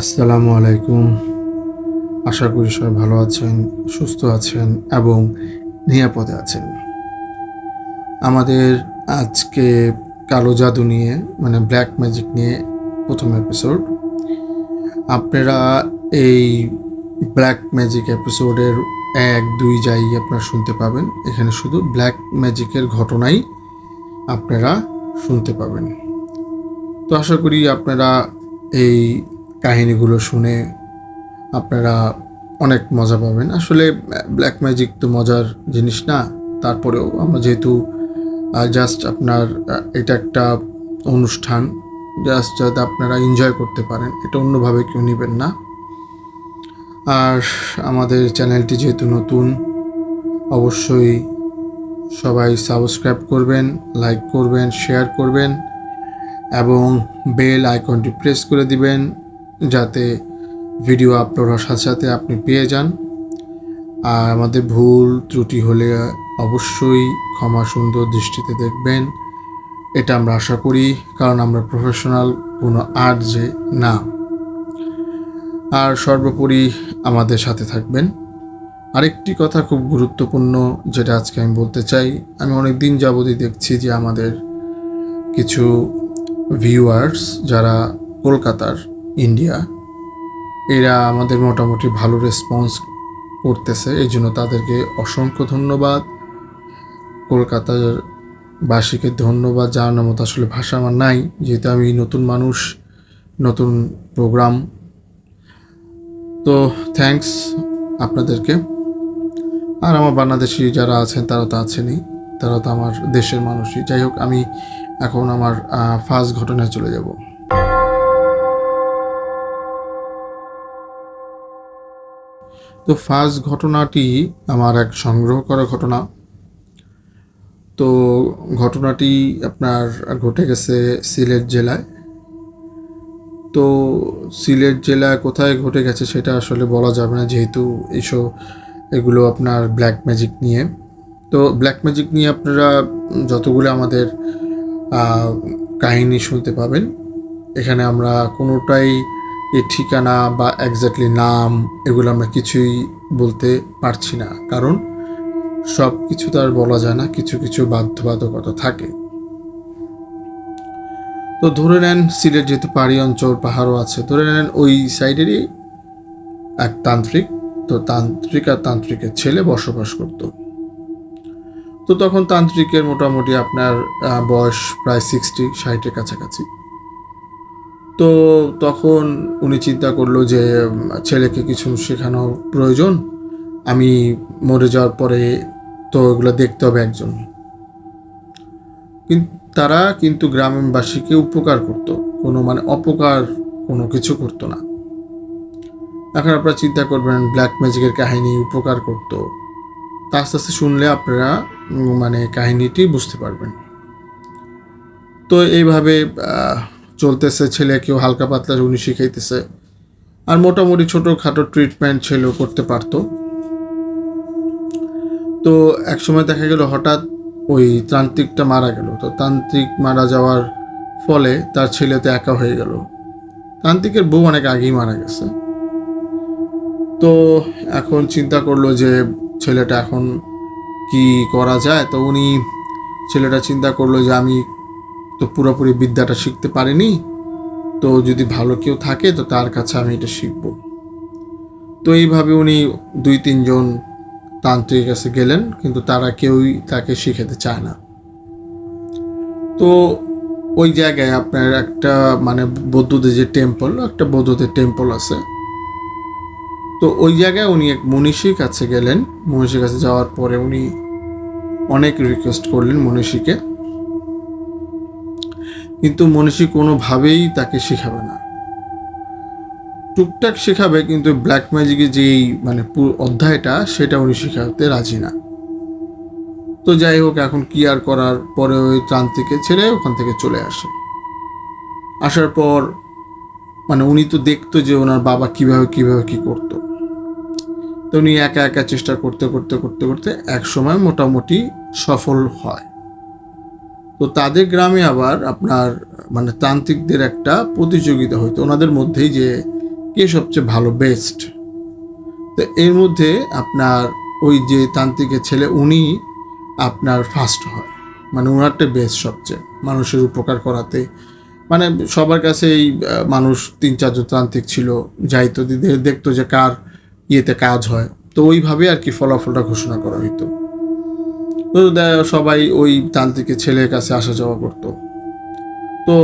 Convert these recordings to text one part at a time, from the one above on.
আসসালামু আলাইকুম। আশা করি সবাই ভালো আছেন, সুস্থ আছেন এবং নিরাপদে আছেন। আমাদের আজকে কালো জাদু নিয়ে ব্ল্যাক ম্যাজিক নিয়ে প্রথম এপিসোড। আপনারা এই ব্ল্যাক ম্যাজিক এপিসোডের 1, 2 যাই আপনারা শুনতে পাবেন। এখানে শুধু ব্ল্যাক ম্যাজিকের ঘটনাই আপনারা শুনতে পাবেন। তো আশা করি আপনারা এই কাহিনীগুলো শুনে আপনারা অনেক মজা পাবেন। আসলে ব্ল্যাক ম্যাজিক তো মজার জিনিস না, তারপরেও আমরা যেহেতু জাস্ট আপনার এটা একটা অনুষ্ঠান, জাস্ট যাতে আপনারা এনজয় করতে পারেন, এটা অন্যভাবে কেউ নেবেন না। আর আমাদের চ্যানেলটি যেহেতু নতুন, অবশ্যই সবাই সাবস্ক্রাইব করবেন, লাইক করবেন, শেয়ার করবেন এবং বেল আইকনটি প্রেস করে দিবেন যাতে ভিডিও আপলোড হওয়ার সাথে সাথে আপনি পেয়ে যান। আর আমাদের ভুল ত্রুটি হলে অবশ্যই ক্ষমা সুন্দর দৃষ্টিতে দেখবেন, এটা আমরা আশা করি, কারণ আমরা প্রফেশনাল কোনো আর্টে না। আর সর্বোপরি আমাদের সাথে থাকবেন। আরেকটি কথা খুব গুরুত্বপূর্ণ যেটা আজকে আমি বলতে চাই, আমি অনেক দিন যাবতই দেখছি যে আমাদের কিছু ভিউয়ার্স যারা কলকাতার, ইন্ডিয়া, এরা আমাদের মোটামুটি ভালো রেসপন্স করতেছে, এই জন্য তাদেরকে অসংখ্য ধন্যবাদ। কলকাতার বাসীকে ধন্যবাদ জানানোর মতো আসলে ভাষা আমার নাই, যেহেতু আমি নতুন মানুষ, নতুন প্রোগ্রাম। তো থ্যাঙ্কস আপনাদেরকে। আর আমার বাংলাদেশি যারা আছেন তারা তো আছেনই, তারা তো আমার দেশের মানুষই। যাই হোক, আমি এখন আমার ফার্স্ট ঘটনায় চলে যাব। তো ফার্স্ট ঘটনাটি আমার এক সংগ্রহ করা ঘটনা। তো ঘটনাটি আপনার ঘটে গেছে সিলেট জেলায়। তো সিলেট জেলায় কোথায় ঘটে গেছে সেটা আসলে বলা যাবে না, যেহেতু এগুলো আপনার ব্ল্যাক ম্যাজিক নিয়ে। তো ব্ল্যাক ম্যাজিক নিয়ে আপনারা যতগুলো আমাদের কাহিনী শুনতে পাবেন, এখানে আমরা কোনোটাই এই ঠিকানা বা এক্স্যাক্টলি নাম এগুলো আমরা কিছুই বলতে পারছি না, কারণ সব কিছু তো আর বলা যায় না, কিছু কিছু বাধ্যবাধকতা থাকে। তো ধরে নেন সিলেট যেহেতু পাহাড়ি অঞ্চল, পাহাড়ও আছে, ধরে নেন ওই সাইডেরই এক তান্ত্রিক, তো তান্ত্রিক আর তান্ত্রিকের ছেলে বসবাস করত। তো তখন তান্ত্রিকের মোটামুটি আপনার বয়স প্রায় 60-60-এর কাছাকাছি। তো তখন উনি চিন্তা করলো যে ছেলেকে কিছু শেখানো প্রয়োজন, আমি মরে যাওয়ার পরে তো এগুলো দেখতে হবে একজন। তারা কিন্তু গ্রামবাসীকে উপকার করত, কোনো অপকার কোনো কিছু করতো না। এখন আপনারা চিন্তা করবেন ব্ল্যাক ম্যাজিকের কাহিনী উপকার করতো, তা আস্তে আস্তে শুনলে আপনারা কাহিনীটি বুঝতে পারবেন। তো এইভাবে চলতেছে, ছেলেকেও হালকা পাতলা উনি শিখাইতেছে, আর মোটামুটি ছোটোখাটো ট্রিটমেন্ট ছেলেও করতে পারতো। তো একসময় দেখা গেল হঠাৎ ওই তান্ত্রিকটা মারা গেল। তো তান্ত্রিক মারা যাওয়ার ফলে তার ছেলে তো একা হয়ে গেল। তান্ত্রিকের বউ অনেক আগেই মারা গেছে। তো এখন চিন্তা করলো যে ছেলেটা এখন কি করা যায়। তো উনি ছেলেটা চিন্তা করলো যে আমি তো পুরোপুরি বিদ্যাটা শিখতে পারিনি, তো যদি ভালো কেউ থাকে তো তার কাছে আমি এটা শিখব। তো এইভাবে উনি 2-3 জন তান্ত্রিকের কাছে গেলেন, কিন্তু তারা কেউই তাকে শিখাতে চায় না। তো ওই জায়গায় আপনার একটা বৌদ্ধদের যে টেম্পল, একটা বৌদ্ধদের টেম্পল আছে। তো ওই জায়গায় উনি এক মনীষীর কাছে গেলেন। মনীষীর কাছে যাওয়ার পরে উনি অনেক রিকোয়েস্ট করলেন মনীষীকে, কিন্তু মনীষী কোনোভাবেই তাকে শেখাবে না। টুকটাক শেখাবে, কিন্তু ব্ল্যাক ম্যাজিকের যেই পুরো অধ্যায়টা সেটা উনি শেখাতে রাজি না। তো যাই হোক, এখন কি আর করার, পরে ওই তান্ত্রিকের ছেলে ওখান থেকে চলে আসে। আসার পর উনি তো দেখতো যে ওনার বাবা কিভাবে কি করতো। তো উনি একা একা চেষ্টা করতে করতে করতে করতে এক সময় মোটামুটি সফল হয়। তো তাদের গ্রামে আবার আপনার তান্ত্রিকদের একটা প্রতিযোগিতা হইতো, ওনাদের মধ্যেই যে কে সবচেয়ে ভালো বেস্ট। তো এর মধ্যে আপনার ওই যে তান্ত্রিকের ছেলে উনি আপনার ফার্স্ট হয়, মানে ওনারটা বেস্ট সবচেয়ে মানুষের উপকার করাতে। মানে সবার কাছে এই মানুষ 3-4 জন তান্ত্রিক ছিল, যাইতো দেখতো যে কার ইয়েতে কাজ হয়, তো ওইভাবে আর কি ফলাফলটা ঘোষণা করা হইতো। তো সবাই ওই তান্ত্রিকের ছেলের কাছে আসা যাওয়া করতো। তো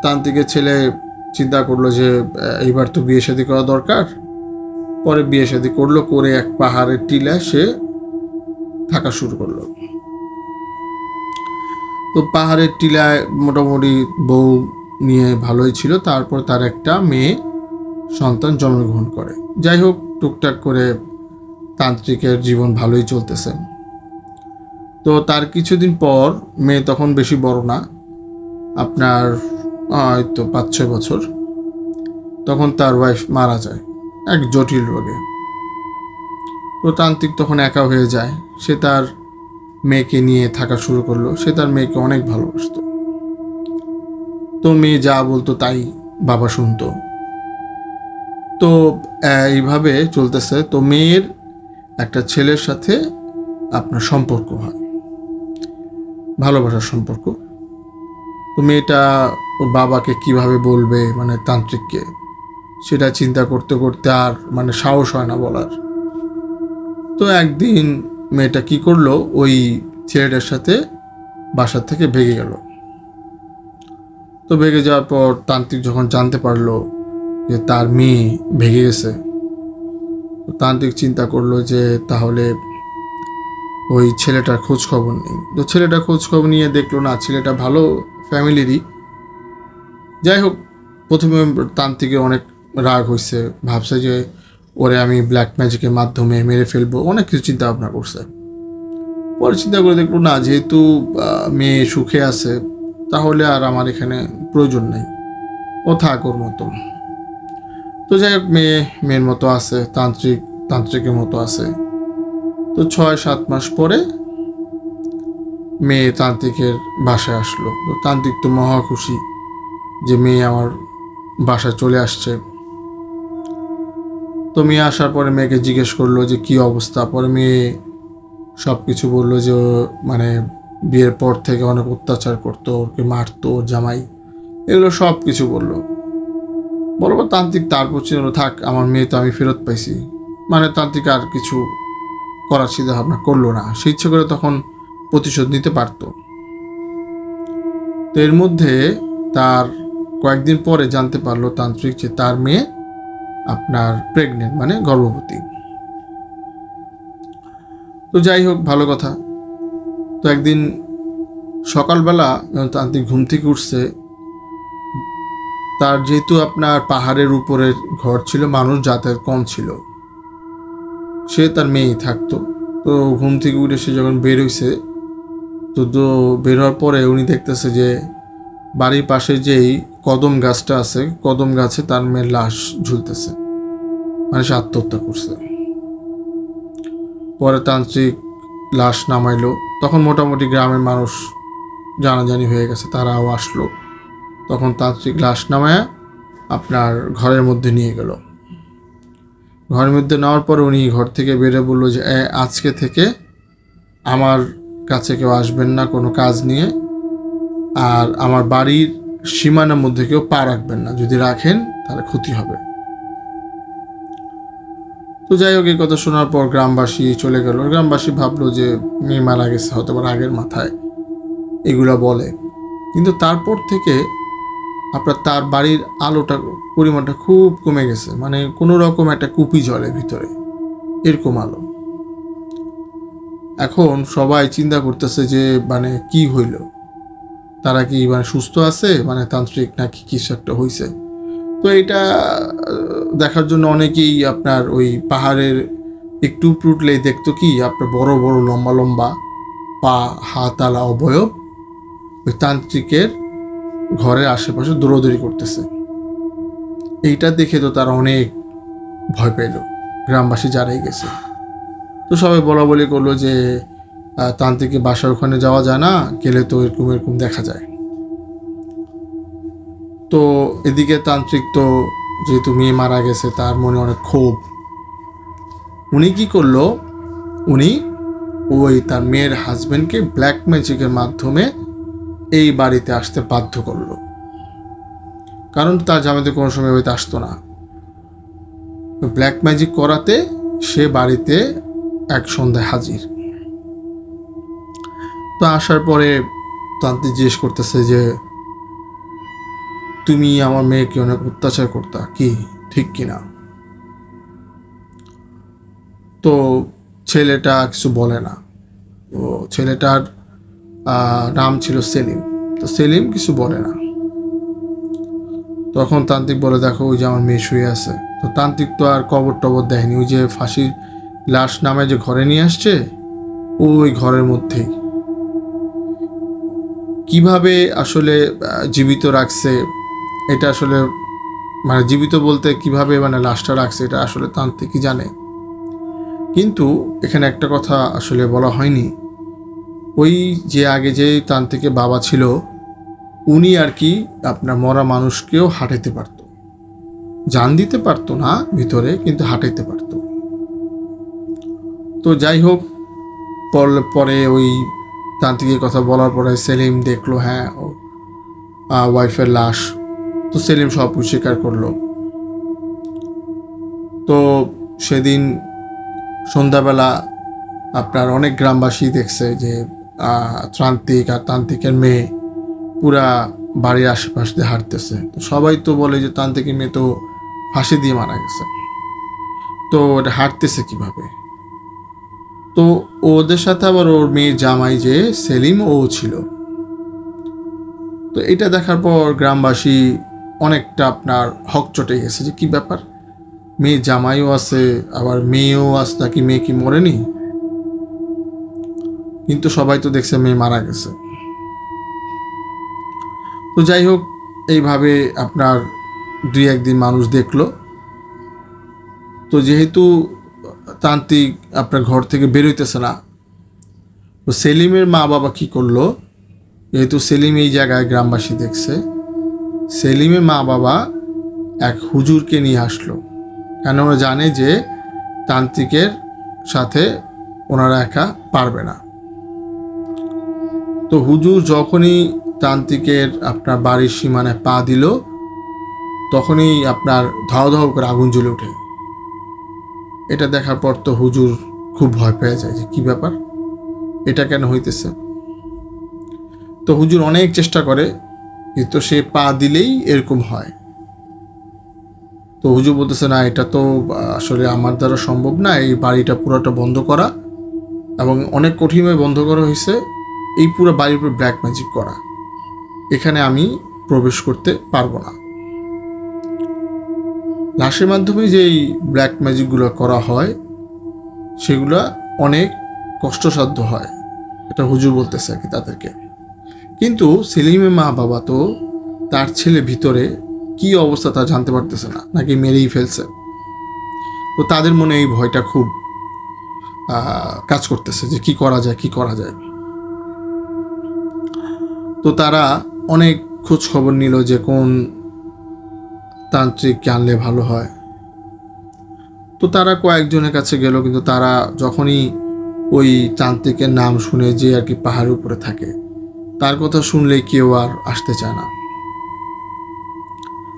তান্ত্রিকের ছেলে চিন্তা করলো যে এইবার তো বিয়ে শাদী করা দরকার। পরে বিয়ে শাদী করলো, করে এক পাহাড়ের টিলায় সে থাকা শুরু করলো। তো পাহাড়ের টিলায় মোটামুটি বউ নিয়ে ভালোই ছিল। তারপর তার একটা মেয়ে সন্তান জন্মগ্রহণ করে। যাই হোক, টুকটাক করে তান্ত্রিকের জীবন ভালোই চলতেছে। তো তার কিছুদিন পর, মেয়ে তখন বেশি বড় না, আপনার হয়তো 5-6 বছর, তখন তার ওয়াইফ মারা যায় এক জটিল রোগে। তো তান্ত্রিক তখন একা হয়ে যায়। সে তার মেয়েকে নিয়ে থাকা শুরু করলো। সে তার মেয়েকে অনেক ভালোবাসতো। তো মেয়ে যা বলতো তাই বাবা শুনতো। তো এইভাবে চলতেছে। তো মেয়ের একটা ছেলের সাথে আপনার সম্পর্ক হয়, ভালোবাসার সম্পর্ক। তো মেয়েটা ওর বাবাকে কিভাবে বলবে, মানে তান্ত্রিককে, সেটা চিন্তা করতে করতে আর মানে সাহস হয় না বলার। তো একদিন মেয়েটা কি করলো, ওই ছেলেটার সাথে বাসার থেকে ভেগে গেল। তো ভেগে যাওয়ার পর তান্ত্রিক যখন জানতে পারলো যে তার মেয়ে ভেগে গেছে, তান্ত্রিক চিন্তা করলো যে তাহলে ওই ছেলেটার খোঁজ খবর নেই। তো ছেলেটার খোঁজ খবর নিয়ে দেখলো না, ছেলেটা ভালো ফ্যামিলিরই। যাই হোক, প্রথমে তান্ত্রিকের অনেক রাগ হয়েছে, ভাবছে যে ওরে আমি ব্ল্যাক ম্যাজিকের মাধ্যমে মেরে ফেলবো, অনেক কিছু চিন্তা ভাবনা করছে। পরে চিন্তা করে দেখলো না, যেহেতু মেয়ে সুখে আছে, তাহলে আর আমার এখানে প্রয়োজন নেই, ও থাক ওর মতো। তো যাই হোক, মেয়ের মতো আছে, তান্ত্রিকের মতো আছে। তো 6-7 মাস পরে মেয়ে তান্ত্রিকের বাসায় আসলো। তো তান্ত্রিক তো মহা খুশি যে মেয়ে আমার বাসায় চলে আসছে। তো মেয়ে আসার পরে মেয়েকে জিজ্ঞেস করলো যে কী অবস্থা। পরে মেয়ে সব কিছু বললো যে মানে বিয়ের পর থেকে অনেক অত্যাচার করতো, ওকে মারতো, জামাই, এগুলো সব কিছু বললো। বলবো তান্ত্রিক তারপর ছিল থাক, আমার মেয়ে তো আমি ফেরত পাইছি, মানে তান্ত্রিক আর কিছু করার চিন্তা ভাবনা করলো না। সে ইচ্ছে করে তখন প্রতিশোধ নিতে পারত। তো এর মধ্যে তার কয়েকদিন পরে জানতে পারলো তান্ত্রিক যে তার মেয়ে আপনার প্রেগনেন্ট, মানে গর্ভবতী। তো যাই হোক, ভালো কথা। তো একদিন সকালবেলা যখন তান্ত্রিক ঘুম থেকে উঠছে, তার যেহেতু আপনার পাহাড়ের উপরের ঘর ছিল, মানুষ যাতায়াত কম ছিল, সে তার মেয়েই থাকতো। তো ঘুম থেকে উঠে সে যখন বের হয়েছে, তো বের হওয়ার পরে উনি দেখতেছে যে বাড়ির পাশে যেই কদম গাছটা আছে, কদম গাছে তার মেয়ের লাশ ঝুলতেছে, মানে সে আত্মহত্যা করছে। পরে তান্ত্রিক লাশ নামাইলো। তখন মোটামুটি গ্রামের মানুষ জানাজানি হয়ে গেছে, তারাও আসলো। তখন তান্ত্রিক লাশ নামায় আপনার ঘরের মধ্যে নিয়ে গেল। ঘরের মধ্যে নেওয়ার পর উনি ঘর থেকে বেরে বললো যে আজকে থেকে আমার কাছে কেউ আসবেন না কোনো কাজ নিয়ে, আর আমার বাড়ির সীমানার মধ্যে কেউ পা রাখবেন না, যদি রাখেন তাহলে ক্ষতি হবে। তো যাই হোক, এই কথা শোনার পর গ্রামবাসী চলে গেল। গ্রামবাসী ভাবলো যে মেয়ে মারা গেছে, হয়তো বা আগের মাথায় এগুলা বলে। কিন্তু তারপর থেকে আপনার তার বাড়ির আলোটা পরিমাণটা খুব কমে গেছে, মানে কোনো রকম একটা কুপি জ্বলে ভিতরে, এরকম আলো। এখন সবাই চিন্তা করতেছে যে মানে কি হইল, তারা কি মানে সুস্থ আছে, মানে তান্ত্রিক নাকি কিছু একটা হয়েছে। তো এটা দেখার জন্য অনেকেই আপনার ওই পাহাড়ের একটু উঠলেই দেখতো কি আপনার বড় বড় লম্বা লম্বা পা, হাতালা অবয়ব ওই তান্ত্রিকের ঘরের আশেপাশে দৌড়াদৌড়ি করতেছে। এইটা দেখে তো তারা অনেক ভয় পেল, গ্রামবাসী যারাই গেছে। তো সবাই বলা বলি করলো যে তান্ত্রিকের বাসার ওখানে যাওয়া যায় না, গেলে তো এরকম এরকম দেখা যায়। তো এদিকে তান্ত্রিক তো যেহেতু মেয়ে মারা গেছে তার মনে অনেক ক্ষোভ। উনি কি করলো, উনি ওই তার মেয়ের হাজবেন্ডকে ব্ল্যাক ম্যাজিকের মাধ্যমে এই বাড়িতে আসতে বাধ্য করলো, কারণ তার জামাইতে কোনো সময় বাড়িতে আসতো না। ব্ল্যাক ম্যাজিক করাতে সে বাড়িতে এক সন্ধ্যায় হাজির। তো আসার পরে তান্ত্রিক জিজ্ঞেস করতেছে যে তুমি আমার মেয়েকে অনেক অত্যাচার করতা, কি ঠিক কিনা? তো ছেলেটা কিছু বলে না। তো ছেলেটার নাম ছিল সেলিম। তো সেলিম কিছু বলে না। তখন তান্ত্রিক বলে, দেখো ওই যে আমার মেয়ে শুয়ে আছে। তো তান্ত্রিক তো আর কবর টবর দেয়নি, ওই যে ফাঁসির লাশ নামে যে ঘরে নিয়ে আসছে ওই ঘরের মধ্যেই। কিভাবে আসলে জীবিত রাখছে এটা আসলে, মানে জীবিত বলতে কিভাবে মানে লাশটা রাখছে এটা আসলে তান্ত্রিকই জানে। কিন্তু এখানে একটা কথা আসলে বলা হয়নি, ওই যে আগে যে তান্ত্রিকের বাবা ছিল উনি আর কি আপনার মরা মানুষকেও হাঁটাইতে পারতো, জান দিতে পারতো না ভিতরে, কিন্তু হাঁটাইতে পারতো। তো যাই হোক, পরে ওই তান্ত্রিকের কথা বলার পরে সেলিম দেখলো হ্যাঁ ওয়াইফের লাশ। তো সেলিম সব স্বীকার করলো। তো সেদিন সন্ধ্যাবেলা আপনার অনেক গ্রামবাসী দেখছে যে তান্ত্রিক আর তান্ত্রিকের মেয়ে পুরা বাড়ির আশেপাশ দিয়ে হাঁটতেছে। তো সবাই তো বলে যে তান্ত্রিকের মেয়ে তো ফাঁসি দিয়ে মারা গেছে, তো এটা হাঁটতেছে কিভাবে? তো ওদের সাথে আবার ওর মেয়ের জামাই যে সেলিম ও ছিল। তো এটা দেখার পর গ্রামবাসী অনেকটা আপনার হক চটে গেছে যে কি ব্যাপার, মেয়ে জামাইও আছে আবার মেয়েও আছে, নাকি মেয়ে কি মরেনি? কিন্তু সবাই তো দেখছে মেয়ে মারা গেছে। তো যাই হোক, এইভাবে আপনার দুই একদিন মানুষ দেখলো। তো যেহেতু তান্ত্রিক আপনার ঘর থেকে বেরোইতেছে না, তো সেলিমের মা বাবা কি করলো, যেহেতু সেলিম এই জায়গায় গ্রামবাসী দেখছে, সেলিমের মা বাবা এক হুজুরকে নিয়ে আসলো, কেন ওরা জানে যে তান্ত্রিকের সাথে ওনারা একা পারবে না। তো হুজুর যখনই তান্ত্রিকের আপনার বাড়ির সীমানায় পা দিল, তখনই আপনার ধাও ধাও করে আগুন জ্বলে ওঠে। এটা দেখার পর তো হুজুর খুব ভয় পেয়ে যায় যে কি ব্যাপার, এটা কেন হইতেছে। তো হুজুর অনেক চেষ্টা করে, কিন্তু সে পা দিলেই এরকম হয়। তো হুজুর বলতেছে না, এটা তো আসলে আমার দ্বারা সম্ভব না, এই বাড়িটা পুরোটা বন্ধ করা, এবং অনেক কঠিনভাবে বন্ধ করা হয়েছে, এই পুরো বাড়ির উপর ব্ল্যাক ম্যাজিক করা, এখানে আমি প্রবেশ করতে পারবো না। লাশের মাধ্যমে যেই ব্ল্যাক ম্যাজিকগুলো করা হয় সেগুলো অনেক কষ্টসাধ্য হয়, এটা হুজুর বলতেছে আর কি তাদেরকে। কিন্তু সেলিমের মা বাবা তো তার ছেলে ভিতরে কি অবস্থা তা জানতে পারতেছে না, নাকি মেরেই ফেলছে। তো তাদের মনে এই ভয়টা খুব কাজ করতেছে যে কি করা যায়, কি করা যায়। তো তারা অনেক খোঁজ খবর নিল যে কোন তান্ত্রিককে আনলে ভালো হয়। তো তারা কয়েকজনের কাছে গেল, কিন্তু তারা যখনই ওই তান্ত্রিকের নাম শুনে, যে আর কি পাহাড়ের উপরে থাকে, তার কথা শুনলেই কেউ আর আসতে চায় না।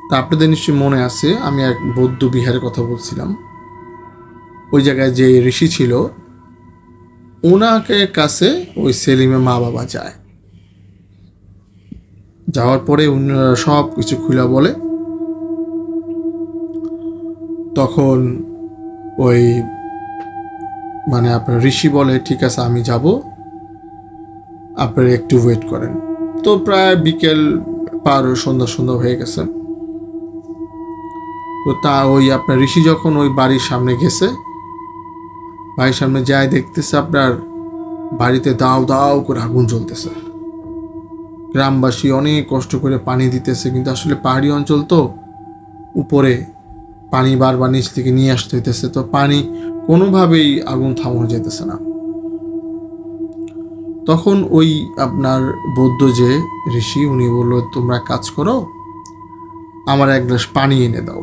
তা আপনাদের নিশ্চয়ই মনে আছে আমি এক বৌদ্ধ বিহারের কথা বলছিলাম, ওই জায়গায় যে ঋষি ছিল ওনাকে কাছে ওই সেলিমের মা বাবা যায়। যাওয়ার পরে ওনারা সব কিছু খুলে বলে। তখন ওই মানে আপনার ঋষি বলে ঠিক আছে আমি যাব, আপনারা একটু ওয়েট করেন। তো প্রায় বিকেল পার সন্ধ্যা সন্ধ্যা হয়ে গেছে। তো তা ওই আপনার ঋষি যখন ওই বাড়ির সামনে গেছে, বাড়ির সামনে যায় দেখতেছে আপনার বাড়িতে দাও দাও করে আগুন জ্বলতেছে। গ্রামবাসী অনেক কষ্ট করে পানি দিতেছে, কিন্তু আসলে পাহাড়ি অঞ্চল তো উপরে পানি বারবার নিচ থেকে নিয়ে আসতে হইতেছে, তো পানি কোনোভাবেই আগুন থামানো যেতেছে না। তখন ওই আপনার বৌদ্ধ যে ঋষি উনি বলল তোমরা কাজ করো, আমার এক গ্লাস পানি এনে দাও।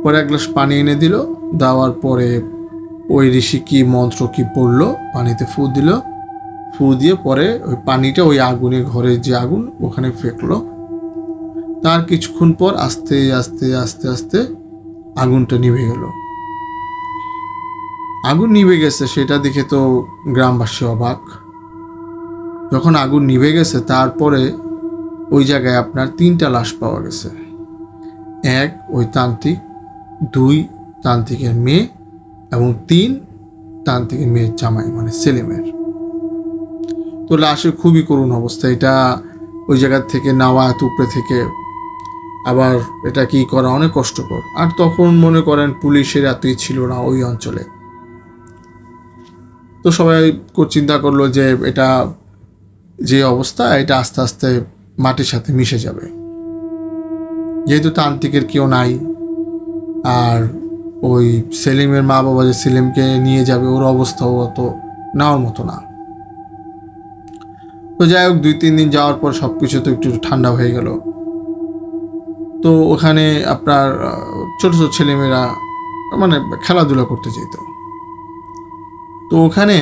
পরে এক গ্লাস পানি এনে দিল। দেওয়ার পরে ওই ঋষি কি মন্ত্র কি পড়লো, পানিতে ফু দিল। ফু দিয়ে পরে ওই পানিটা ওই আগুনের ঘরে যে আগুন ওখানে ফেকলো। তার কিছুক্ষণ পর আস্তে আস্তে আস্তে আস্তে আগুনটা নিভে গেল। আগুন নিভে গেছে সেটা দেখে তো গ্রামবাসী অবাক। যখন আগুন নিভে গেছে তারপরে ওই জায়গায় আপনার 3টা লাশ পাওয়া গেছে। 1 ওই তান্ত্রিক, 2 তান্ত্রিকের মেয়ে এবং 3 তান্ত্রিকের মেয়ের জামাই মানে সেলিমের। তো লাশের খুবই করুণ অবস্থা। এটা ওই জায়গার থেকে নেওয়া এত উপরে থেকে, আবার এটা কি করা অনেক কষ্টকর। আর তখন মনে করেন পুলিশের এতই ছিল না ওই অঞ্চলে। তো সবাই চিন্তা করলো যে এটা যে অবস্থা এটা আস্তে আস্তে মাটির সাথে মিশে যাবে, যেহেতু তান্ত্রিকের কেউ নাই। আর ওই সেলিমের মা বাবা যে সেলিমকে নিয়ে যাবে ওর অবস্থাও অত নেওয়ার মতো না। তো যাই হোক 2-3 দিন যাওয়ার পর সব কিছু তো একটু ঠান্ডা হয়ে গেল। তো ওখানে আপনার ছোট ছোট ছেলেমেয়েরা মানে খেলাধুলা করতে যেত। তো ওখানে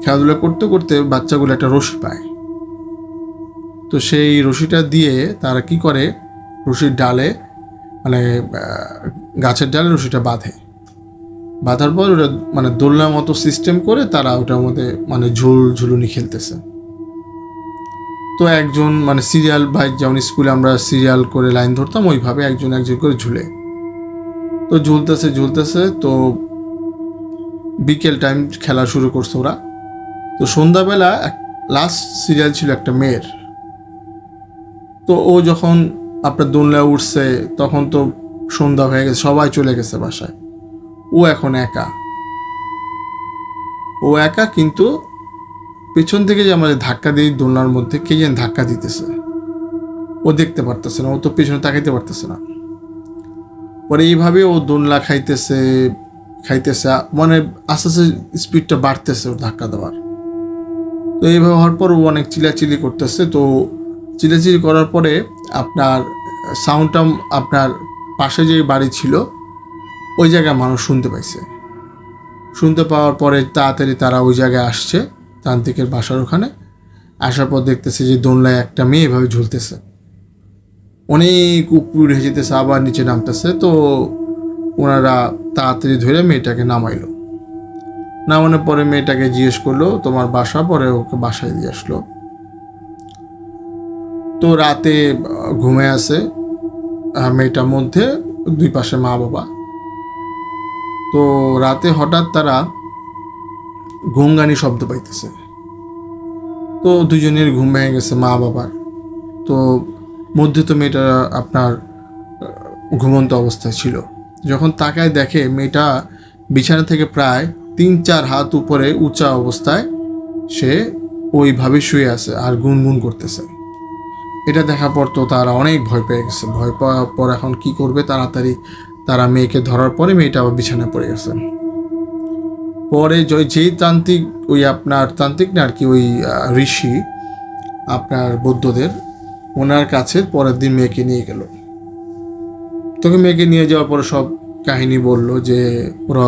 খেলাধুলা করতে করতে বাচ্চাগুলো একটা রশি পায়। তো সেই রশিটা দিয়ে তারা কি করে, রশির ডালে মানে গাছের ডালে রশিটা বাঁধার পর ওটা মানে দোলনার মতো সিস্টেম করে তারা ওটার মধ্যে মানে ঝুলুনি খেলতেছে। তো একজন মানে সিরিয়াল ভাই, যেমন স্কুলে আমরা সিরিয়াল করে লাইন ধরতাম ওইভাবে একজন করে ঝুলে। তো ঝুলতেছে তো বিকেল টাইম খেলা শুরু করছে ওরা। তো সন্ধ্যাবেলা লাস্ট সিরিয়াল ছিল একটা মেয়ের। তো ও যখন আপনার দোলনায় উঠছে তখন তো সন্ধ্যা হয়ে গেছে, সবাই চলে গেছে বাসায়। ও এখন একা, কিন্তু পেছন থেকে যে আমাদের ধাক্কা দিয়ে দোলনার মধ্যে কে যেন ধাক্কা দিতেছে, ও দেখতে পারতেছে না, ও তো পেছনে তাকাইতে পারতেছে না। পরে এইভাবে ও দোলনা খাইতেছে মানে আস্তে আস্তে স্পিডটা বাড়তেছে ওর ধাক্কা দেওয়ার। তো এইভাবে হওয়ার পর ও অনেক চিল্লাচিল্লি করতেছে। তো চিল্লাচিল্লি করার পরে আপনার সাউন্ডটা আপনার পাশে যে বাড়ি ছিল ওই জায়গায় মানুষ শুনতে পাওয়ার পরে তাড়াতাড়ি তারা ওই জায়গায় আসছে তান্ত্রিকের বাসার ওখানে। আসার পর দেখতেছে যে দোলনায় একটা মেয়ে এভাবে ঝুলতেছে, অনেক উপরে উঠে যেতেছে, আবার নিচে নামতেছে। তো ওনারা তাড়াতাড়ি ধরে মেয়েটাকে নামানোর পরে মেয়েটাকে জিজ্ঞেস করলো তোমার বাসা, পরে ওকে বাসায় দিয়ে আসলো। তো রাতে ঘুমে আছে মেয়েটার মধ্যে 2 পাশে মা বাবা। তো রাতে হঠাৎ তারা ঘুমগানি শব্দ পাইতেছে। তো দুজনের ঘুম ভেঙে গেছে মা বাবার। তো মধ্যে তো মেয়েটা আপনার ঘুমন্ত অবস্থায় ছিল। যখন তাকায় দেখে মেয়েটা বিছানা থেকে প্রায় 3-4 হাত উপরে উঁচা অবস্থায় সে ওইভাবে শুয়ে আছে আর গুনগুন করতেছে। এটা দেখার পর তো তারা অনেক ভয় পেয়ে গেছে। ভয় পাওয়ার পর এখন কি করবে, তাড়াতাড়ি তারা মেয়েকে ধরার পরে মেয়েটা আবার বিছানায় পড়ে গেছে। পরে যেই তান্ত্রিক, ওই আপনার তান্ত্রিক না আর কি, ওই ঋষি আপনার বৌদ্ধদের, ওনার কাছে পরের দিন মেয়েকে নিয়ে গেল। তোকে মেয়েকে নিয়ে যাওয়ার পরে সব কাহিনী বলল যে ওরা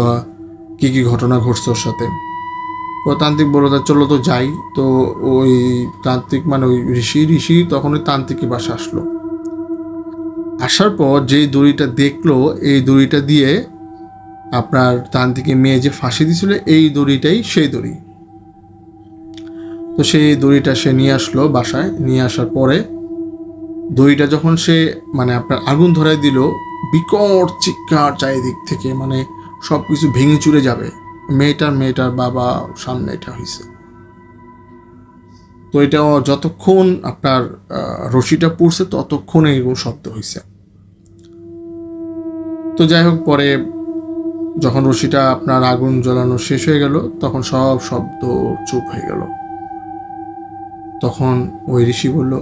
কী ঘটনা ঘটছে ওর সাথে। ও তান্ত্রিক বললো চলো তো যাই। তো ওই তান্ত্রিক মানে ওই ঋষি তখন ওই তান্ত্রিকের বাসা আসলো। আসার পর যেই দড়িটা দেখলো, এই দড়িটা দিয়ে আপনার তান্ত্রিকের মেয়ে যে ফাঁসি দিয়েছিল এই দড়িটাই সেই দড়ি। তো সেই দড়িটা সে নিয়ে আসলো বাসায়। নিয়ে আসার পরে দড়িটা যখন সে মানে আপনার আগুন ধরাই দিল, বিকট চিৎকার চারিদিক থেকে, মানে সব কিছু ভেঙে চুরে যাবে। মেয়েটার বাবা সামনে এটা হয়েছে। তো এটা যতক্ষণ আপনার রশিটা পুড়ছে ততক্ষণ এরকম শব্দ হয়েছে। তো যাই হোক পরে যখন রশিটা আপনার আগুন জ্বালানো শেষ হয়ে গেল তখন সব শব্দ চুপ হয়ে গেল। তখন ওই ঋষি বলল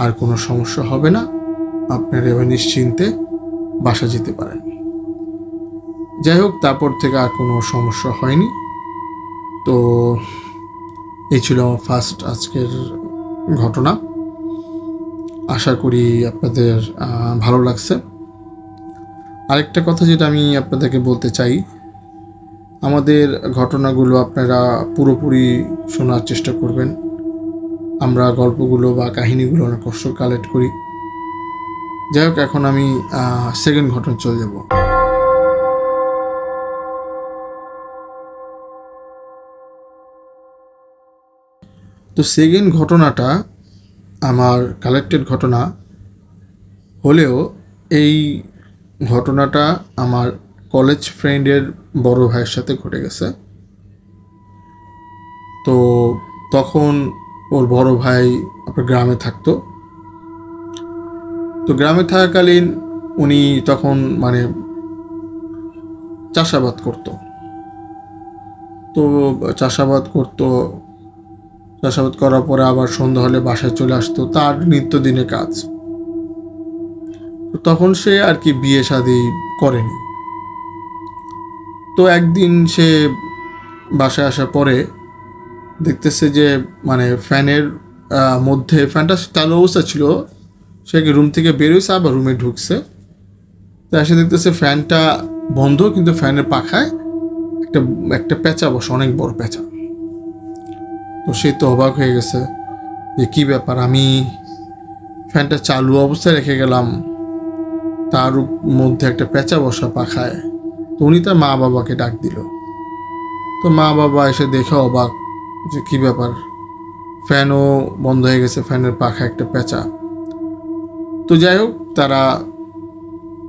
আর কোনো সমস্যা হবে না, আপনারা এবার নিশ্চিন্তে বাসা যেতে পারেন। যাই হোক তারপর থেকে আর কোনো সমস্যা হয়নি। তো এই ছিল আমার ফার্স্ট আজকের ঘটনা। আশা করি আপনাদের ভালো লাগছে। আরেকটা কথা যেটা আমি আপনাদেরকে বলতে চাই, আমাদের ঘটনাগুলো আপনারা পুরোপুরি শোনার চেষ্টা করবেন। আমরা গল্পগুলো বা কাহিনীগুলো অনেক কষ্ট কালেক্ট করি। যাই হোক, এখন আমি সেকেন্ড ঘটনা চলে যাব। তো সেকেন্ড ঘটনাটা আমার কালেক্টেড ঘটনা হলেও এই ঘটনাটা আমার কলেজ ফ্রেন্ডের বড় ভাইয়ের সাথে ঘটে গেছে। তো তখন ওর বড় ভাই আপনার গ্রামে থাকতো। তো গ্রামে থাকাকালীন উনি তখন মানে চাষাবাদ করতো। তো চাষাবাদ করার পরে আবার সন্ধ্যা হলে বাসায় চলে আসতো, তার নিত্যদিনের কাজ। তো তখন সে আর কি বিয়ে শাদী করেনি। তো একদিন সে বাসায় আসার পরে দেখতেছে যে মানে ফ্যানের মধ্যে ফ্যানটা চালু অবস্থা ছিল, সে রুম থেকে বেরোইছে আবার রুমে ঢুকছে। তো এসে দেখতেছে ফ্যানটা বন্ধ, কিন্তু ফ্যানের পাখায় একটা একটা পেঁচা বসে, অনেক বড় পেঁচা। তো সে তো অবাক হয়ে গেছে যে কী ব্যাপার, আমি ফ্যানটা চালু অবস্থায় রেখে গেলাম, তার মধ্যে একটা পেঁচা বসা পাখায়। তো উনি তার মা বাবাকে ডাক দিল। তো মা বাবা এসে দেখে অবাক যে কী ব্যাপার, ফ্যানও বন্ধ হয়ে গেছে, ফ্যানের পাখায় একটা পেঁচা। তো যাই হোক, তারা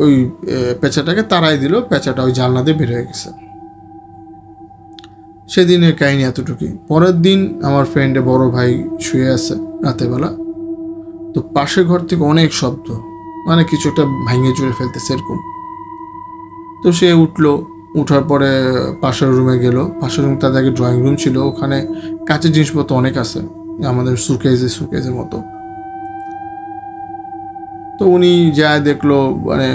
ওই পেঁচাটাকে তাড়াই দিল, পেঁচাটা ওই জানলা দিয়ে বের হয়ে গেছে। সেদিনের কাহিনী এতটুকুই। পরের দিন আমার ফ্রেন্ডের বড় ভাই শুয়ে আছে রাতেরবেলা। তো পাশের ঘর থেকে অনেক শব্দ, মানে কিছু একটা ভাঙে চুরে ফেলতেছে এরকম। তো সে উঠলো, উঠার পরে পাশের রুমে গেল। পাশের রুম তাদের আগে ড্রয়িং রুম ছিল, ওখানে কাঁচের জিনিসপত্র অনেক আছে, আমাদের সুকেজের মতো। তো উনি যা দেখলো মানে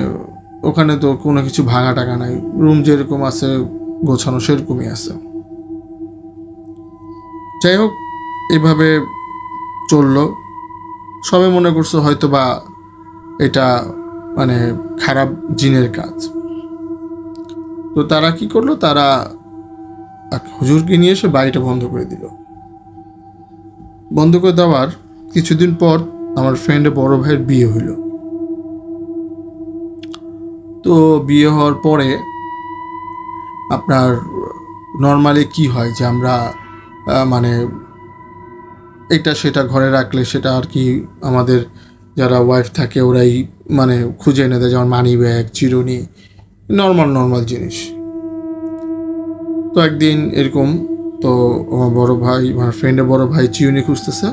ওখানে তো কোনো কিছু ভাঙা টাঙা নাই, রুম যেরকম আছে গোছানো সেরকমই আছে। যাই হোক, এইভাবে চললো। সবাই মনে করছে হয়তো বা এটা মানে খারাপ জিনের কাজ। তো তারা কি করলো, তারা হুজুরকে নিয়ে এসে বাড়িটা বন্ধ করে দিল। বন্ধ করে দেওয়ার কিছুদিন পর আমার ফ্রেন্ডের বড় ভাইয়ের বিয়ে হইল। তো বিয়ে হওয়ার পরে আপনার নর্মালি কি হয় যে আমরা মানে এটা সেটা ঘরে রাখলে সেটা আর কি আমাদের যারা ওয়াইফ থাকে ওরাই মানে খুঁজে এনে দেয়, যেমন মানি ব্যাগ, চিরুনি, নর্মাল জিনিস। তো একদিন এরকম, তো আমার বড় ভাই, আমার ফ্রেন্ডের বড় ভাই চিরুনি খুঁজতেছে।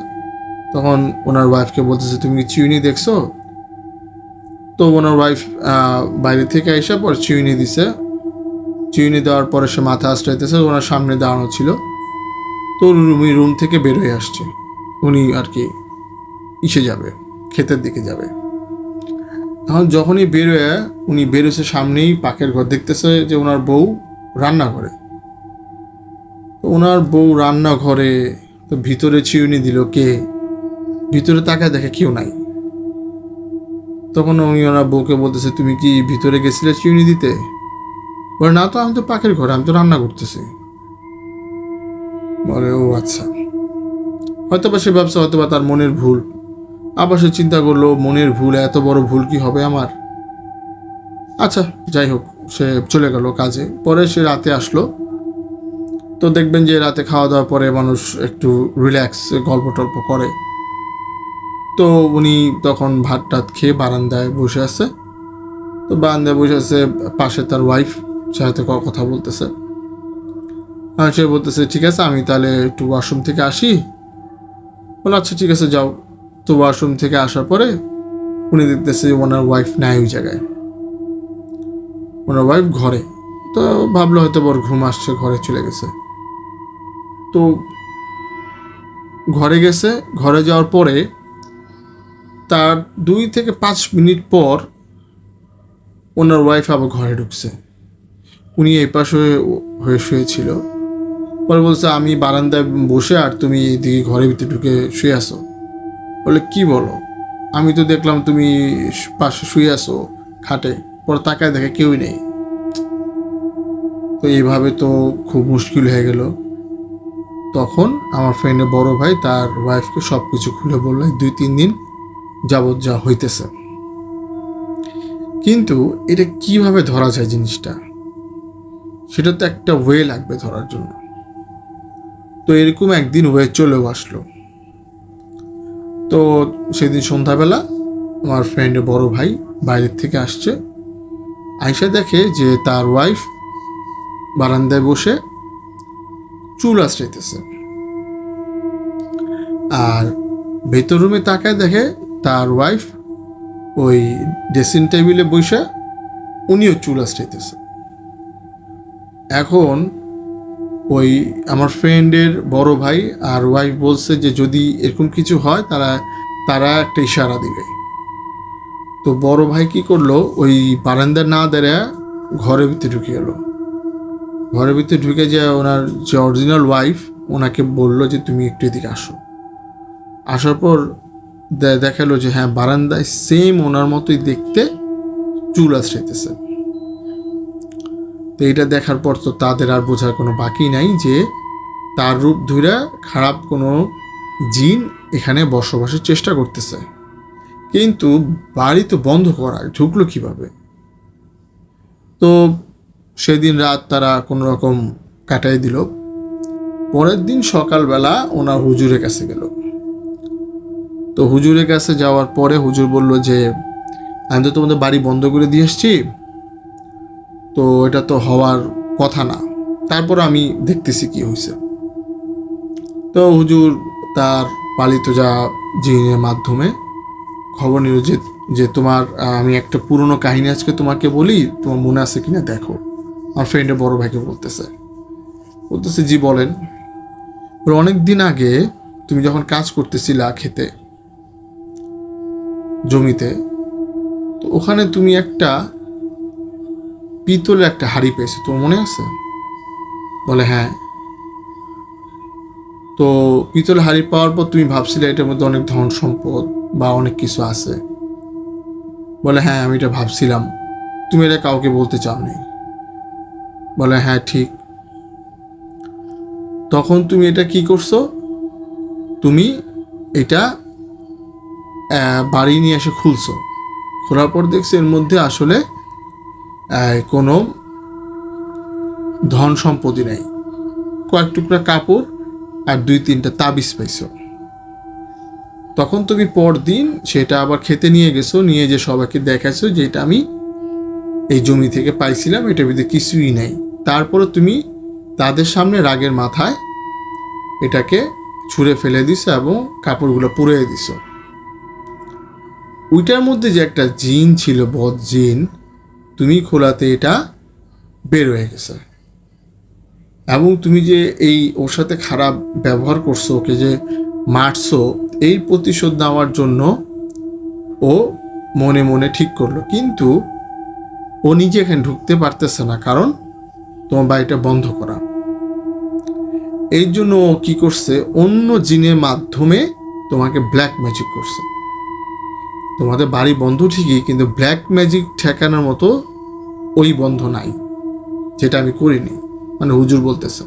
তখন ওনার ওয়াইফকে বলতেছে, তুমি চিরুনি দেখছো? তো ওনার ওয়াইফ বাইরে থেকে এসে পরে চিরুনি দিছে। চিরুনি দেওয়ার পরে সে মাথা আশ্রাইতেছে, ওনার সামনে দাঁড়ানো ছিল। তো রুম থেকে বের হয়ে আসছে, উনি আর কি ইসে যাবে, ক্ষেতের দিকে যাবে। এখন যখনই বেরোয়, উনি বেরোছে সামনেই পাকের ঘর, দেখতেছে যে ওনার বউ রান্না করে। তো ওনার বউ রান্নাঘরে, তো ভিতরে চিরুনি দিল কে? ভিতরে তাকায় দেখে কেউ নাই। তখন উনি ওনার বউকে বলতেছে, তুমি কি ভিতরে গেছিলে চিরুনি দিতে? বলে, না তো, আমি তো পাকের ঘরে, আমি তো রান্না করতেছি। বলে, ও আচ্ছা। হয়তো বা সে ভাবছে হয়তো বা তার মনের ভুল। আবার সে চিন্তা করলো, মনের ভুল, এত বড় ভুল কি হবে আমার? আচ্ছা, যাই হোক, সে চলে গেল কাজে। পরে সে রাতে আসলো। তো দেখবেন যে রাতে খাওয়া দাওয়ার পরে মানুষ একটু রিল্যাক্স গল্প টল্প করে। তো উনি তখন ভাত টাত খেয়ে বারান্দায় বসে আছে। তো বারান্দায় বসে আছে, পাশে তার ওয়াইফ সাথে কথা বলতেছে। আর সে বলতেছে, ঠিক আছে, আমি তাহলে একটু ওয়াশরুম থেকে আসি। বলো, আচ্ছা ঠিক আছে, যাও। তো ওয়াশরুম থেকে আসার পরে উনি দেখতেছে ওনার ওয়াইফ নাই ওই জায়গায়, ওনার ওয়াইফ ঘরে। তো ভাবলো হয়তো বড় ঘুম আসছে, ঘরে চলে গেছে। তো ঘরে গেছে, ঘরে যাওয়ার পরে তার 2 থেকে 5 মিনিট পর ওনার ওয়াইফ আবার ঘরে ঢুকছে। উনি এই পাশে হয়ে শুয়েছিল। পরে বলছে, আমি বারান্দায় বসে আর তুমি এদিকে ঘরের ভিতরে ঢুকে শুয়ে আসো। বলে, কি বলো? আমি তো দেখলাম তুমি পাশে শুয়ে আসো খাটে। পরে তাকায় দেখে কেউই নেই। তো এইভাবে তো খুব মুশকিল হয়ে গেল। তখন আমার ফ্রেন্ডের বড় ভাই তার ওয়াইফকে সব কিছু খুলে বলল 2-3 দিন যাবৎ যা হইতেছে। কিন্তু এটা কিভাবে ধরা যায় জিনিসটা, সেটা তো একটা ওয়ে লাগবে ধরার জন্য। তো এরকম একদিন ওয়ে চলেও আসলো। তো সেদিন সন্ধ্যাবেলা আমার ফ্রেন্ডের বড় ভাই বাইরের থেকে আসছে, আইসা দেখে যে তার ওয়াইফ বারান্দায় বসে চুল আঁচড়াইতেছে। আর ভেতর রুমে তাকায় দেখে তার ওয়াইফ ওই ড্রেসিং টেবিলে বসে উনিও চুল আঁচড়াইতেছে। এখন ওই আমার ফ্রেন্ডের বড় ভাই আর ওয়াইফ বলছে যে যদি এরকম কিছু হয় তারা একটা ইশারা দিবে। তো বড় ভাই কি করলো, ওই বারান্দা না দাঁড়ায় ঘরের ভিতরে ঢুকে গেল। ঘরের ভিতরে ঢুকে যায় ওনার যে অরিজিনাল ওয়াইফ, ওনাকে বলল যে তুমি একটু এদিকে আসো। আসার পর দেখালো যে হ্যাঁ, বারান্দায় সেম ওনার মতোই দেখতে চুল আঁচড়াইতেছে। তো এটা দেখার পর তো তাদের আর বোঝার কোনো বাকি নাই যে তার রূপ ধরে খারাপ কোনো জিন এখানে বসবাসের চেষ্টা করতেছে। কিন্তু বাড়ি তো বন্ধ করা, ঢুকলো কিভাবে? তো সেদিন রাত তারা কোনো রকম কাটাই দিল। পরের দিন সকালবেলা ওনার হুজুরের কাছে গেল। তো হুজুরের কাছে যাওয়ার পরে হুজুর বলল যে আমি তো তোমাদের বাড়ি বন্ধ করে দিয়ে এসছি, তো এটা তো হওয়ার কথা না, তারপর আমি দেখতেছি কি হয়েছে। তো হুজুর তার পালিত যা জিনের মাধ্যমে খবর নিল যে তোমার আমি একটা পুরনো কাহিনী আজকে তোমাকে বলি, তোমার মনে আছে কিনা দেখো। আমার ফ্রেন্ডের বড় ভাইকে বলতেছে জি বলেন। অনেক দিন আগে তুমি যখন কাজ করতেছিলা খেতে জমিতে, তো ওখানে তুমি একটা পিতলের একটা হাড়ি পেয়েছো, তোমার মনে আছে? বলে হ্যাঁ। তো পিতলের হাড়ি পাওয়ার পর তুমি ভাবছিলে এটার মধ্যে অনেক ধন সম্পদ বা অনেক কিছু আছে। বলে হ্যাঁ, আমি এটা ভাবছিলাম, তুমি এটা কাউকে বলতে চাওনি। বলে হ্যাঁ ঠিক। তখন তুমি এটা কি করছো? তুমি এটা বাড়ি নিয়ে এসে খুলছো। খোলার পর দেখছো এর মধ্যে আসলে কোনো ধন সম্পত্তি নেই, কয়েক টুকরা কাপড় আর 2-3টা তাবিজ পাইছো। তখন তুমি পরদিন সেটা আবার খেতে নিয়ে গেছো, নিয়ে যে সবাইকে দেখাইছো যে এটা আমি এই জমি থেকে পাইছিলাম, এটার ভিতরে কিছুই নেই। তারপরে তুমি তাদের সামনে রাগের মাথায় এটাকে ছুঁড়ে ফেলে দিছো এবং কাপড়গুলো পুড়িয়ে দিছো। ওইটার মধ্যে যে একটা জিন ছিল, বদ জিন, তুমি খোলাতে এটা বের হয়ে গেছে। এবং তুমি যে এই ওর সাথে খারাপ ব্যবহার করছো, ওকে যে মারছো, এই প্রতিশোধ নেওয়ার জন্য ও মনে মনে ঠিক করলো। কিন্তু ও নিজে এখানে ঢুকতে পারতেছে না, কারণ তোমার বাড়িটা বন্ধ করা। এই জন্য ও কী করছে, অন্য জিনের মাধ্যমে তোমাকে ব্ল্যাক ম্যাজিক করছে। তোমাদের বাড়ি বন্ধ ঠিকই, কিন্তু ব্ল্যাক ম্যাজিক ঠেকানোর মতো ওই বন্ধ নাই, যেটা আমি করিনি। মানে হুজুর বলতেছে।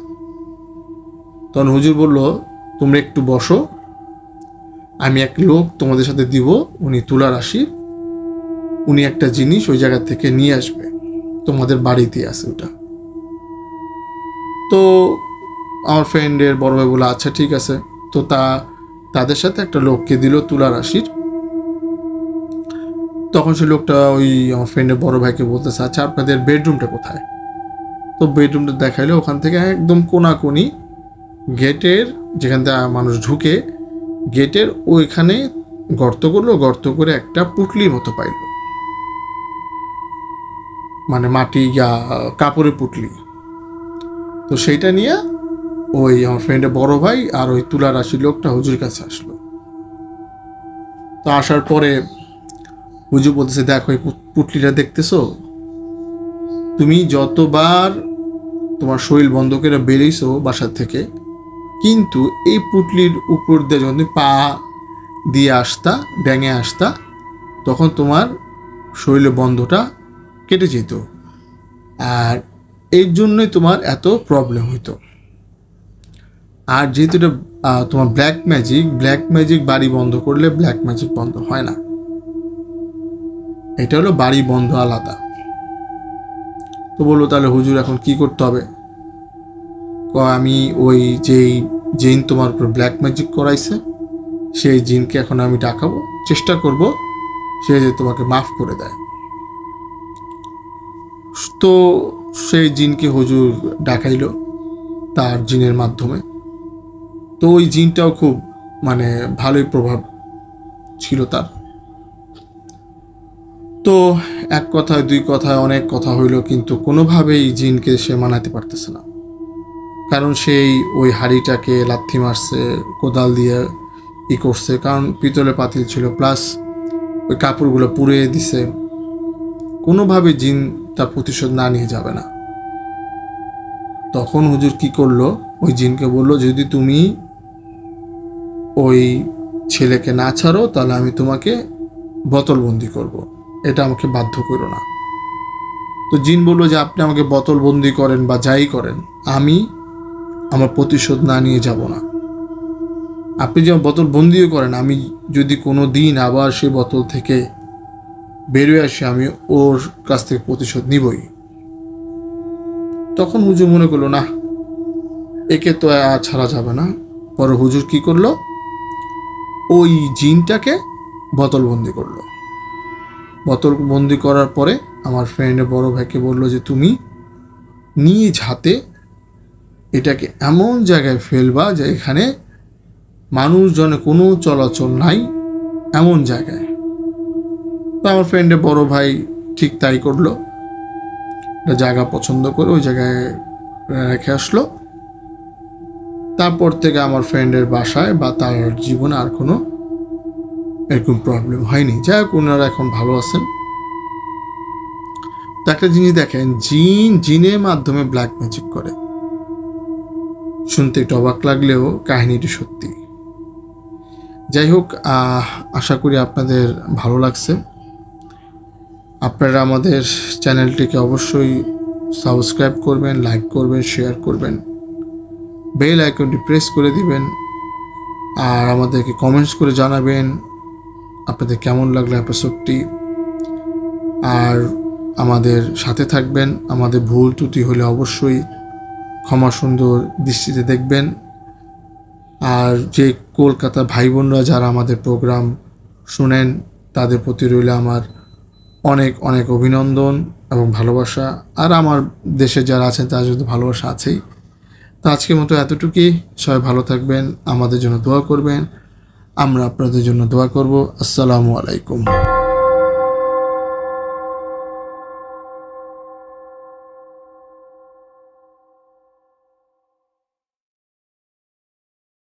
তখন হুজুর বলল তোমরা একটু বসো, আমি এক লোক তোমাদের সাথে দিব, উনি তুলা রাশি, উনি একটা জিনিস ওই জায়গা থেকে নিয়ে আসবে, তোমাদের বাড়িতে আছে ওটা। তো আমার ফ্রেন্ডের বড় ভাই বলে আচ্ছা ঠিক আছে। তো তাদের সাথে একটা লোককে দিল তুলা রাশির। তখন সে লোকটা ওই আমার ফ্রেন্ডের বড় ভাইকে বলতেছে আচ্ছা আপনাদের বেডরুমটা কোথায়? তো বেডরুমটা দেখাইলে ওখান থেকে একদম কোনাকুনি গেটের যেখান থেকে মানুষ ঢুকে, গেটের ওইখানে গর্ত করলো, গর্ত করে একটা পুটলির মতো পাইল, মানে মাটি কাপড়ের পুটলি। তো সেইটা নিয়ে ওই আমার ফ্রেন্ডের বড় ভাই আর ওই তুলা রাশির লোকটা হুজুর কাছে আসলো। তো আসার পরে হুজুর বলতেছে দেখো এই পুটলিটা দেখতেছো, তুমি যতবার তোমার শরীর বন্ধ করে বেরিয়েছো বাসার থেকে, কিন্তু এই পুটলির উপর দিয়ে যখন তুমি পা দিয়ে আসতা, ব্যাঙে আসতা, তখন তোমার শরীরের বন্ধটা কেটে যেত, আর এর জন্যই তোমার এত প্রবলেম হইতো। আর যেহেতু এটা তোমার ব্ল্যাক ম্যাজিক বাড়ি বন্ধ করলে ব্ল্যাক ম্যাজিক বন্ধ হয় না। এটা হলো বাড়ি বন্ধ আলাদা। তো বললো তাহলে হুজুর এখন কি করতে হবে? আমি ওই যেই জিন তোমার উপর ব্ল্যাক ম্যাজিক করাইছে সেই জিনকে এখন আমি ডাকাবো, চেষ্টা করব সে যে তোমাকে মাফ করে দেয়। তো সেই জিনকে হুজুর ডাকাইল তার জিনের মাধ্যমে। তো ওই জিনটাও খুব মানে ভালোই প্রভাব ছিল তার। তো এক কথায় দুই কথায় অনেক কথা হইল, কিন্তু কোনোভাবেই জিনকে সে মানাতে পারতেছে না। কারণ সেই ওই হাঁড়িটাকে লাথি মারছে, কোদাল দিয়ে করছে, কারণ পিতলে পাতিল ছিল, প্লাস ওই কাপড়গুলো পুড়িয়ে দিছে। কোনোভাবে জিন তার প্রতিশোধ না নিয়ে যাবে না। তখন হুজুর কি করলো, ওই জিনকে বলল, যদি তুমি ওই ছেলেকে না ছাড়ো তাহলে আমি তোমাকে বোতলবন্দি করব, এটা আমাকে বাধ্য করো না। তো জিন বললো যে আপনি আমাকে বোতলবন্দি করেন বা যাই করেন, আমি আমার প্রতিশোধ না নিয়ে যাব না। আপনি যেমন বোতল বন্দিও করেন, আমি যদি কোনো দিন আবার সেই বোতল থেকে বেরিয়ে আসি, আমি ওর কাছ থেকে প্রতিশোধ নিবই। তখন হুজুর মনে করলো না, একে তো আর ছাড়া যাবে না। পরে হুজুর কি করলো, ওই জিনটাকে বোতলবন্দি করলো। বোতলবন্দি করার পরে আমার ফ্রেন্ডের বড় ভাইকে বললো যে তুমি নিজ হাতে এটাকে এমন জায়গায় ফেলবা যে এখানে মানুষজনে কোনো চলাচল নাই, এমন জায়গায়। তো আমার ফ্রেন্ডের বড় ভাই ঠিক তাই করলো, একটা জায়গা পছন্দ করে ওই জায়গায় রেখে আসলো। তারপর থেকে আমার ফ্রেন্ডের বাসায় বা তার জীবনে আর কোনো এরকম প্রবলেম হয়নি। যাই হোক, ওনারা এখন ভালো আছেন। তো একটা জিনিস দেখেন, জিনের মাধ্যমে ব্ল্যাক ম্যাজিক করে, শুনতে একটু অবাক লাগলেও কাহিনীটি সত্যি। যাই হোক, আশা করি আপনাদের ভালো লাগছে। আপনারা আমাদের চ্যানেলটিকে অবশ্যই সাবস্ক্রাইব করবেন, লাইক করবেন, শেয়ার করবেন, বেল আইকনটি প্রেস করে দিবেন, আর আমাদেরকে কমেন্টস করে জানাবেন আপনাদের কেমন লাগলো এপিসোডটি। আর আমাদের সাথে থাকবেন। আমাদের ভুল ত্রুটি হলে অবশ্যই ক্ষমা সুন্দর দৃষ্টিতে দেখবেন। আর যে কলকাতা ভাই বোনরা যারা আমাদের প্রোগ্রাম শুনেন, তাদের প্রতি রইল আমার অনেক অনেক অভিনন্দন এবং ভালোবাসা। আর আমার দেশে যারা আছেন তাদের জন্য ভালোবাসা আছেই। তো আজকের মতো এতটুকুই। সবাই ভালো থাকবেন, আমাদের জন্য দোয়া করবেন, আমরা আপনাদের জন্য দোয়া করব। আসসালামু আলাইকুম।